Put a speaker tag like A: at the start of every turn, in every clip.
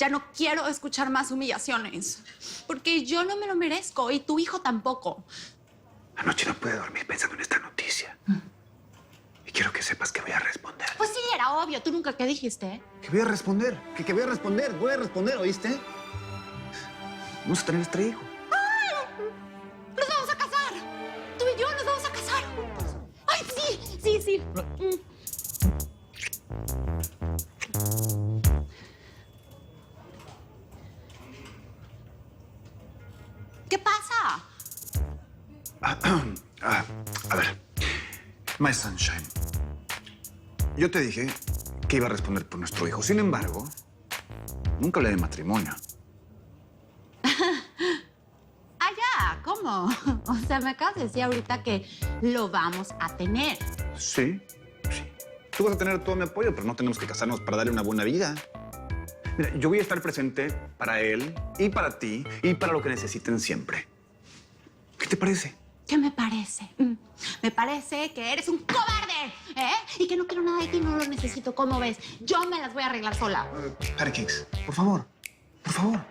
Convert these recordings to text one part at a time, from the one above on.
A: Ya no quiero escuchar más humillaciones. Porque yo no me lo merezco y tu hijo tampoco.
B: Anoche no pude dormir pensando en esta noticia. Y quiero que sepas que voy a responder.
A: Pues sí, era obvio. ¿Tú nunca qué dijiste?
B: ¿Que voy a responder? ¿Que voy a responder? Voy a responder, ¿oíste? Vamos a tener nuestro hijo.
A: ¡Nos vamos a casar! Tú y yo nos vamos a casar juntos. ¡Ay, sí! Sí, sí. ¿Qué pasa?
B: A ver, My Sunshine. Yo te dije que iba a responder por nuestro hijo. Sin embargo, nunca hablé de matrimonio.
A: Ah, ya, ¿cómo? O sea, me acabas de decir ahorita que lo vamos a tener.
B: Sí, sí. Tú vas a tener todo mi apoyo, pero no tenemos que casarnos para darle una buena vida. Mira, yo voy a estar presente para él y para ti y para lo que necesiten siempre. ¿Qué te parece?
A: ¿Qué me parece? Me parece que eres un cobarde, ¿eh? Y que no quiero nada de ti, no lo necesito. ¿Cómo ves? Yo me las voy a arreglar sola.
B: Pancakes, por favor,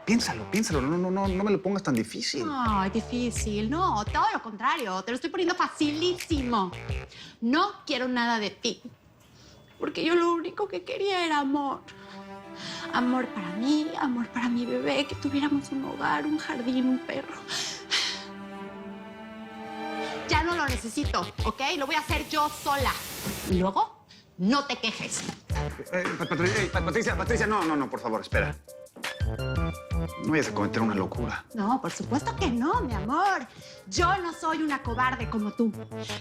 B: piénsalo. No me lo pongas tan difícil.
A: Ay, difícil. No, todo lo contrario. Te lo estoy poniendo facilísimo. No quiero nada de ti. Porque yo lo único que quería era amor. Amor para mi bebé, que tuviéramos un hogar, un jardín, un perro. Ya no lo necesito, ¿ok? Lo voy a hacer yo sola. Y luego, no te quejes.
B: Patricia, no, por favor, espera. No vayas a cometer una locura.
A: No, por supuesto que no, mi amor. Yo no soy una cobarde como tú.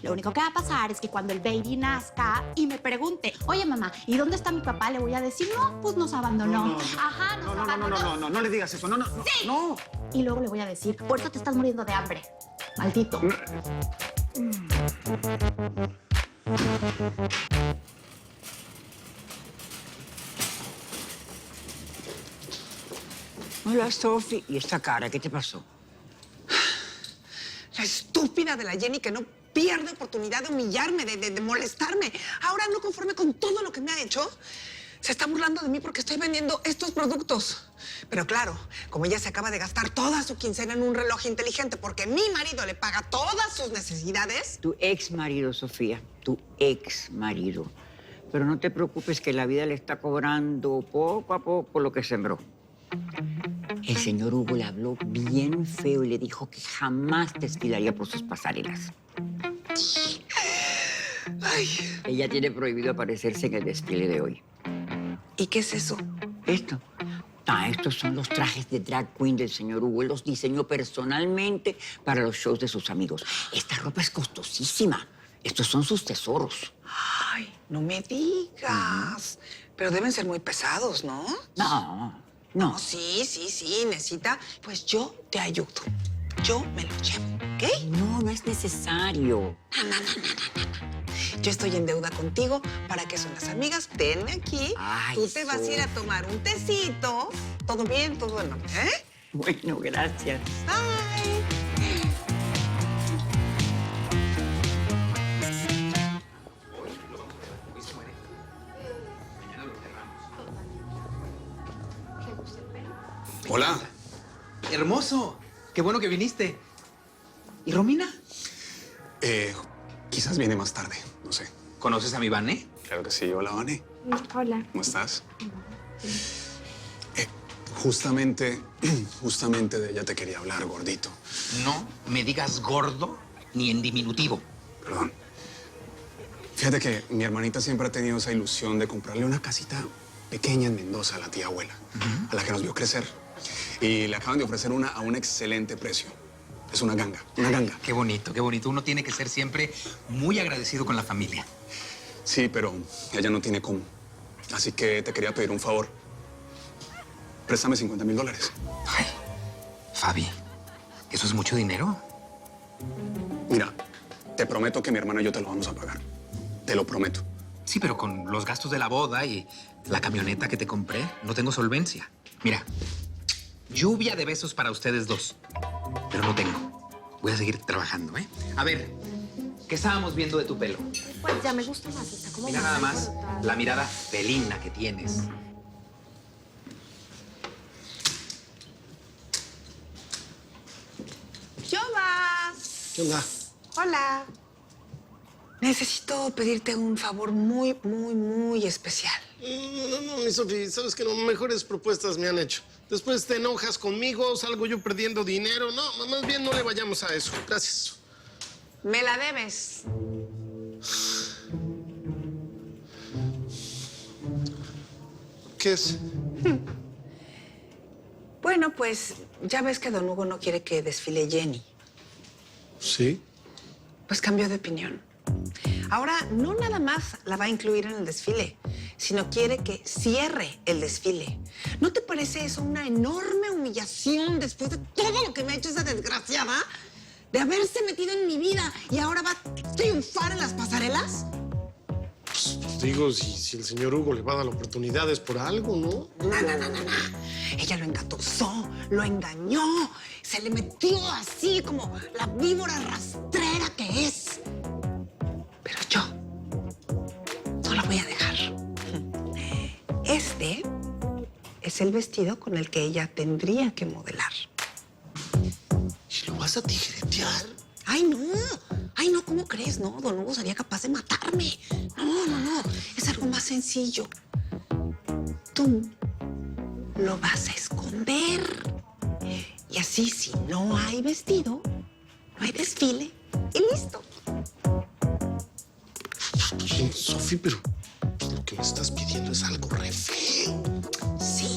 A: Lo único que va a pasar es que cuando el baby nazca y me pregunte, oye, mamá, ¿y dónde está mi papá? Le voy a decir, no, pues nos abandonó. Ajá, nos abandonó.
B: No le digas eso,
A: ¡Sí!
B: no.
A: Y luego le voy a decir, por eso te estás muriendo de hambre. Maldito.
C: Hola, Sofi. ¿Y esta cara? ¿Qué te pasó?
D: La estúpida de la Jenny que no pierde oportunidad de humillarme, de molestarme. Ahora, no conforme con todo lo que me ha hecho, se está burlando de mí porque estoy vendiendo estos productos. Pero claro, como ella se acaba de gastar toda su quincena en un reloj inteligente porque mi marido le paga todas sus necesidades.
C: Tu ex marido, Sofía. Tu ex marido. Pero no te preocupes que la vida le está cobrando poco a poco lo que sembró. El señor Hugo le habló bien feo y le dijo que jamás te desfilaría por sus pasarelas.
D: Ay,
C: Ella tiene prohibido aparecerse en el desfile de hoy.
D: ¿y qué es eso?
C: Esto. Estos son los trajes de drag queen del señor Hugo. Él los diseñó personalmente para los shows de sus amigos. Esta ropa es costosísima. Estos son sus tesoros.
D: Ay, no me digas. Pero deben ser muy pesados, ¿no?
C: No.
D: No, sí, necesita. Pues yo te ayudo. Yo me lo llevo, ¿ok?
C: No es necesario.
D: Yo estoy en deuda contigo. ¿Para qué son las amigas? Tenme aquí.
C: Ay,
D: Tú te vas a ir a
C: Sofi.
D: tomar un tecito. Todo bien, todo en orden, ¿eh?
C: Bueno, gracias.
D: Bye.
B: Hola.
E: Hermoso. Qué bueno que viniste. ¿Y Romina?
B: Quizás viene más tarde, no sé.
E: ¿Conoces a mi Vane?
B: Claro que sí. Hola, Vane.
F: Hola.
B: ¿Cómo estás? Justamente de ella te quería hablar, gordito.
E: No me digas gordo ni en diminutivo.
B: Perdón. Fíjate que mi hermanita siempre ha tenido esa ilusión de comprarle una casita pequeña en Mendoza a la tía abuela, a la que nos vio crecer. Y le acaban de ofrecer una a un excelente precio. Es una ganga, una ganga.
E: Qué bonito, qué bonito. Uno tiene que ser siempre muy agradecido con la familia.
B: Sí, pero ella no tiene cómo. Así que te quería pedir un favor. Préstame $50,000.
E: Ay, Fabi, ¿eso es mucho dinero?
B: Mira, te prometo que mi hermana y yo te lo vamos a pagar. Te lo prometo.
E: Sí, pero con los gastos de la boda y la camioneta que te compré, no tengo solvencia. Mira, lluvia de besos para ustedes dos. Pero no tengo. Voy a seguir trabajando, ¿eh? A ver, ¿qué estábamos viendo de tu pelo?
F: Pues ya me gusta más, está como
E: Mira
F: más
E: nada más
F: alborotado.
E: la mirada felina que tienes.
G: ¿Qué onda?
D: Hola. Necesito pedirte un favor muy especial.
G: No, mi Sofi, sabes que no, mejores propuestas me han hecho. Después te enojas conmigo, salgo yo perdiendo dinero. No, más bien no le vayamos a eso. Gracias.
D: Me la debes.
G: ¿Qué es?
D: Bueno, pues ya ves que don Hugo no quiere que desfile Jenny.
G: Sí.
D: Pues cambió de opinión. Ahora no nada más la va a incluir en el desfile, sino quiere que cierre el desfile. ¿No te parece eso una enorme humillación después de todo lo que me ha hecho esa desgraciada? De haberse metido en mi vida y ahora va a triunfar en las pasarelas.
G: Pues digo, si el señor Hugo le va a dar la oportunidad es por algo, ¿no?
D: No. Ella lo engatusó, lo engañó, se le metió así como la víbora rastrera que es. Pero yo no la voy a dejar. Este es el vestido con el que ella tendría que modelar.
G: ¿Y lo vas a tijeretear?
D: ¡Ay, no! ¿Cómo crees? No, don Hugo sería capaz de matarme. No. Es algo más sencillo. Tú lo vas a esconder. Y así, si no hay vestido, no hay desfile y listo.
G: Sí, Sofi, pero lo que me estás pidiendo es algo re feo.
D: Sí,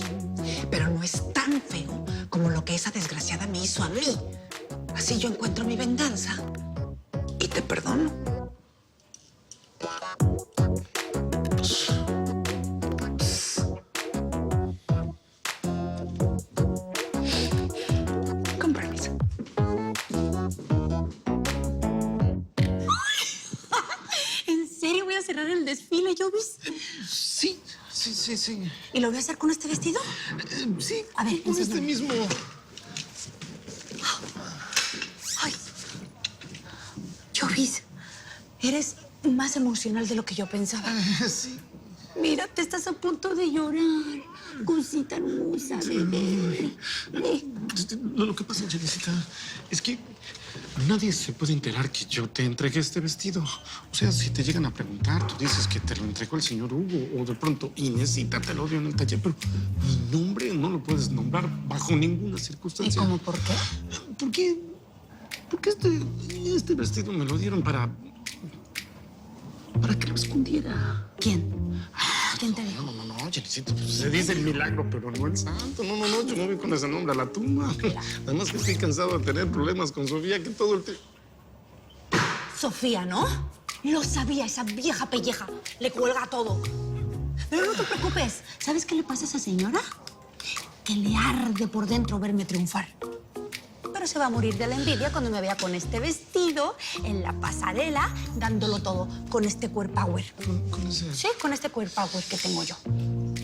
D: pero no es tan feo como lo que esa desgraciada me hizo a mí. Así yo encuentro mi venganza y te perdono. Con permiso.
A: ¿En serio voy a cerrar el desfile, Jovis?
G: Sí.
A: ¿Y lo voy a hacer con este vestido?
G: Sí,
A: A ver,
G: con este
A: enséñame.
G: mismo.
A: Ay, Jovis, eres más emocional de lo que yo pensaba.
G: Sí.
A: Mira, te estás a punto de llorar. Cosita hermosa, bebé.
G: Lo que pasa, Jennicita, es que nadie se puede enterar que yo te entregué este vestido. O sea, si te llegan a preguntar, tú dices que te lo entregó el señor Hugo o de pronto Inesita te lo dio en el taller, pero mi nombre no lo puedes nombrar bajo ninguna
A: ¿Y
G: circunstancia.
A: cómo por qué?
G: Porque este vestido me lo dieron para que lo escondiera.
A: ¿Quién? ¿Quién te dijo?
G: No, Jennicita, pues se dice el milagro, pero no el santo. No, yo no voy con ese nombre a la tumba. Además que estoy cansado de tener problemas con Sofía, que todo el tiempo...
A: Sofía, ¿no? Lo sabía, esa vieja pelleja. Le cuelga todo. Pero no te preocupes. ¿Sabes qué le pasa a esa señora? Que le arde por dentro verme triunfar. Pero se va a morir de la envidia cuando me vea con este vestido, en la pasarela, dándolo todo, con este core power.
G: ¿Con ese?
A: Sí, con este core power que tengo yo.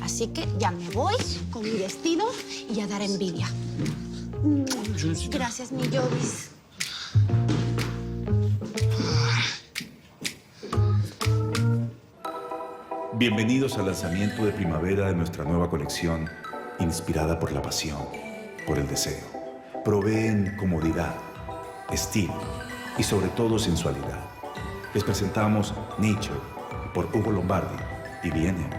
A: Así que ya me voy con mi vestido y a dar envidia. Gracias, mi Jovis.
H: Bienvenidos al lanzamiento de primavera de nuestra nueva colección, inspirada por la pasión, por el deseo. Proveen comodidad, estilo y sobre todo sensualidad. Les presentamos Nature por Hugo Lombardi y B&M.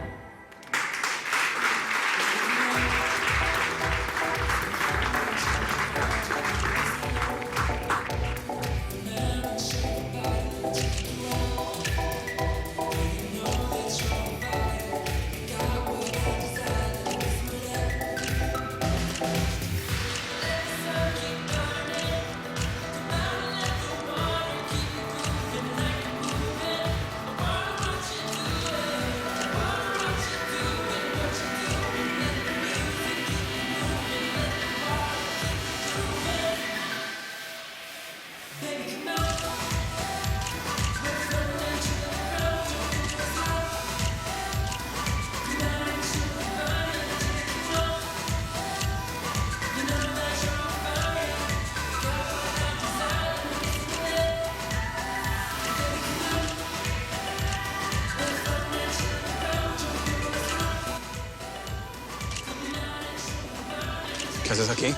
B: ¿Qué haces aquí?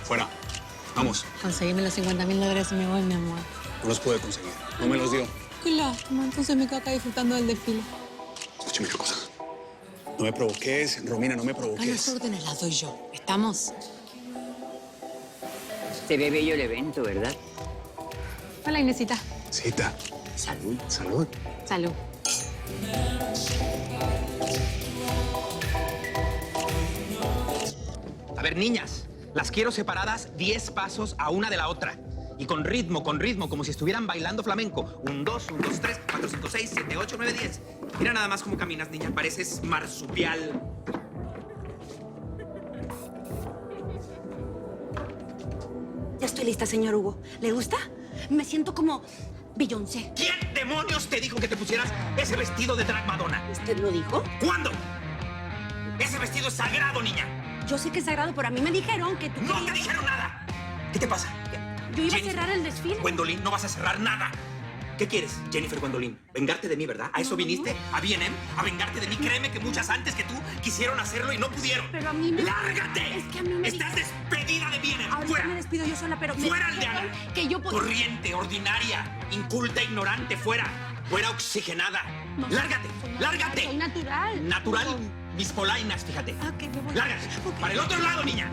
B: Fuera. Vamos.
I: Conseguime los $50.000 y me voy, mi amor.
B: No los pude conseguir. No me los dio.
I: Qué lástima, entonces me quedo acá disfrutando del desfile.
B: Escúchame una cosa. No me provoques, Romina, no me
I: A las
B: provoques.
I: órdenes las doy yo. ¿Estamos?
C: Se ve bello el evento, ¿verdad?
I: Hola, Inesita.
B: Cita.
C: Salud.
B: Salud.
I: Salud.
E: A ver, niñas, las quiero separadas 10 pasos a una de la otra. Y con ritmo, como si estuvieran bailando flamenco. 1, 2, 1, 2, 3, 4, 5, 6, 7, 8, 9, 10. Mira nada más cómo caminas, niña. Pareces marsupial.
F: Ya estoy lista, señor Hugo. ¿Le gusta? Me siento como Beyoncé.
E: ¿Quién demonios te dijo que te pusieras ese vestido de drag Madonna?
F: ¿Usted lo dijo?
E: ¿Cuándo? Ese vestido es sagrado, niña.
F: Yo sé que es sagrado, pero a mí me dijeron que tú
E: No te
F: querías-
E: dijeron nada. ¿Qué te pasa?
F: Yo iba a
E: Jennifer,
F: cerrar el desfile.
E: Gwendolyn, no vas a cerrar nada. ¿Qué quieres, Jennifer Gwendolyn? ¿Vengarte de mí, verdad? ¿A eso viniste? ¿A B&M? ¿A vengarte de mí? Créeme que muchas antes que tú quisieron hacerlo y no pudieron.
F: Pero a mí me...
E: ¡Lárgate!
F: Es que a mí me...
E: Estás despedida de B&M.
F: Ahorita
E: ¡Fuera!
F: me despido yo sola, pero... me
E: ¡Fuera,
F: dijeron
E: aldeana!
F: Que yo podía...
E: Corriente, ordinaria, inculta, ignorante, fuera. Fuera oxigenada.
F: No,
E: ¡Lárgate!
F: soy natural,
E: ¡Lárgate!
F: Soy natural.
E: Natural, mis polainas, fíjate.
F: Ok, me voy.
E: ¡Lárgate!
F: Ok.
E: ¡Para el otro lado, niña!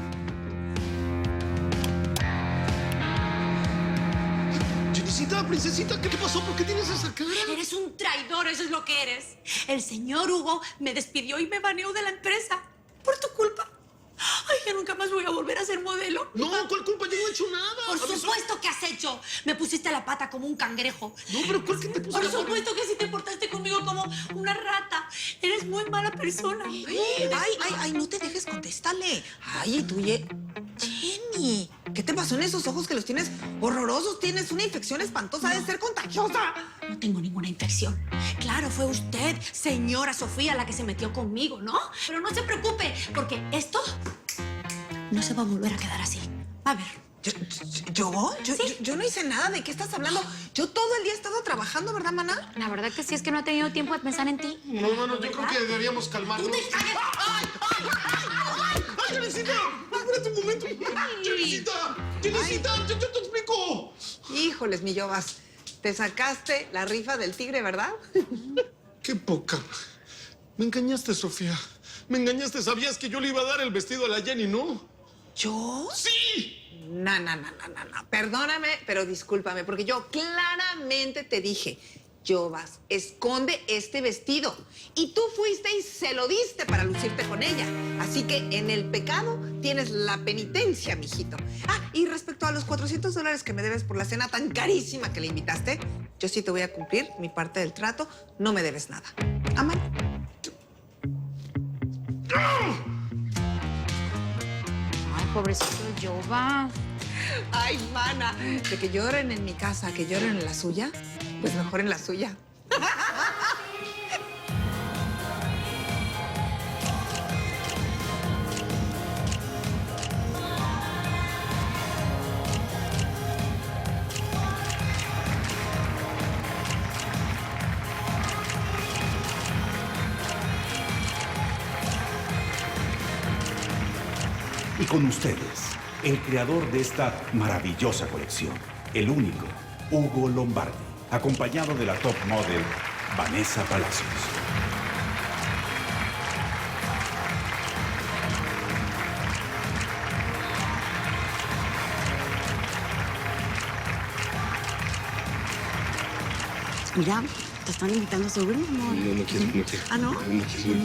G: Jenicita, princesita, ¿qué te pasó? ¿Por qué tienes esa cara?
F: Eres un traidor, eso es lo que eres. El señor Hugo me despidió y me baneó de la empresa. Por tu culpa. Ay, ya nunca más voy a volver a ser modelo.
G: No, ¿cuál culpa? Yo no he hecho nada.
F: Por
G: A mí
F: supuesto que has hecho. Me pusiste la pata como un cangrejo.
G: No, pero ¿cuál que te puse
F: Por
G: la pata?
F: supuesto que sí te portaste conmigo como una rata. Eres muy mala persona.
D: Ay, no te dejes contestarle. Ay, tú, Jenny, ¿qué te pasó en esos ojos que los tienes horrorosos? Tienes una infección espantosa, debe ser contagiosa.
F: No tengo ninguna infección. Claro, fue usted, señora Sofía, la que se metió conmigo, ¿no? Pero no se preocupe, porque esto no se va a volver a quedar así. A ver.
D: Yo no hice nada. ¿De qué estás hablando? Yo todo el día he estado trabajando, ¿verdad, maná?
A: La verdad que sí es que no he tenido tiempo de pensar en ti.
G: No, yo creo que deberíamos calmarnos. ¡Ay, Jenicita! Espérate un momento. ¡Jenicita! ¡Jenicita! ¡Yo te explico!
D: Híjoles, mi Yobas. Te sacaste la rifa del tigre, ¿verdad?
G: ¡Qué poca! Me engañaste, Sofía. Me engañaste. Sabías que yo le iba a dar el vestido a la Jenny, ¿no?
D: ¿Yo?
G: ¡Sí!
D: No. Perdóname, pero discúlpame, porque yo claramente te dije, Yobas, esconde este vestido. Y tú fuiste y se lo diste para lucirte con ella. Así que en el pecado tienes la penitencia, mijito. Ah, y respecto a los $400 que me debes por la cena tan carísima que le invitaste, yo sí te voy a cumplir mi parte del trato. No me debes nada. Amén.
A: Ay, pobrecito Yoba.
D: Ay, mana, de que lloren en mi casa, que lloren en la suya, pues mejor en la suya.
H: Y con ustedes, el creador de esta maravillosa colección, el único, Hugo Lombardi, acompañado de la top model, Vanessa Palacios.
F: Mira, te están invitando seguro, amor.
B: No quiero.
F: ¿Ah, no?
B: No quiero.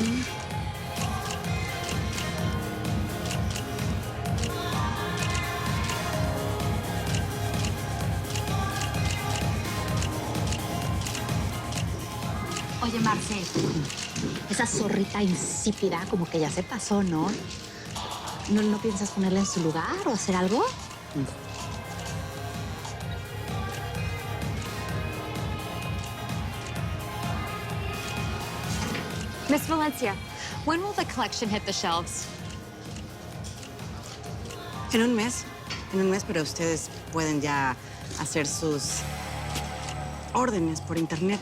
A: Oye, Marce, esa zorrita insípida como que ya se pasó, ¿no? ¿No piensas ponerla en su lugar o hacer algo?
J: Miss Valencia, when will the collection hit the shelves?
F: En un mes, pero ustedes pueden ya hacer sus órdenes por internet.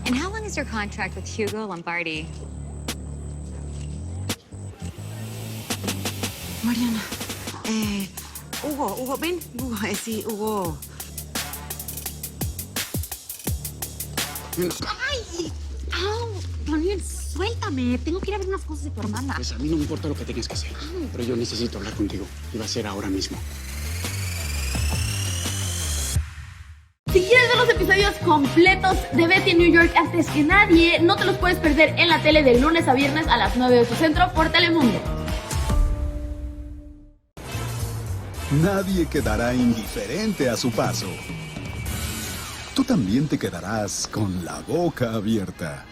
J: And how long is your contract with Hugo Lombardi?
F: Mariana,
C: Hugo, ven. Hugo, sí, Hugo.
A: ¡Ay! ¡Au! Daniel, suéltame. Tengo que ir a ver unas cosas de tu hermana.
B: Pues a mí no me importa lo que tengas que hacer, pero yo necesito hablar contigo. Y va a ser ahora mismo.
K: Si quieres ver los episodios completos de Betty en New York antes que nadie, no te los puedes perder en la tele de lunes a viernes a las 9 de tu centro por Telemundo.
L: Nadie quedará indiferente a su paso. Tú también te quedarás con la boca abierta.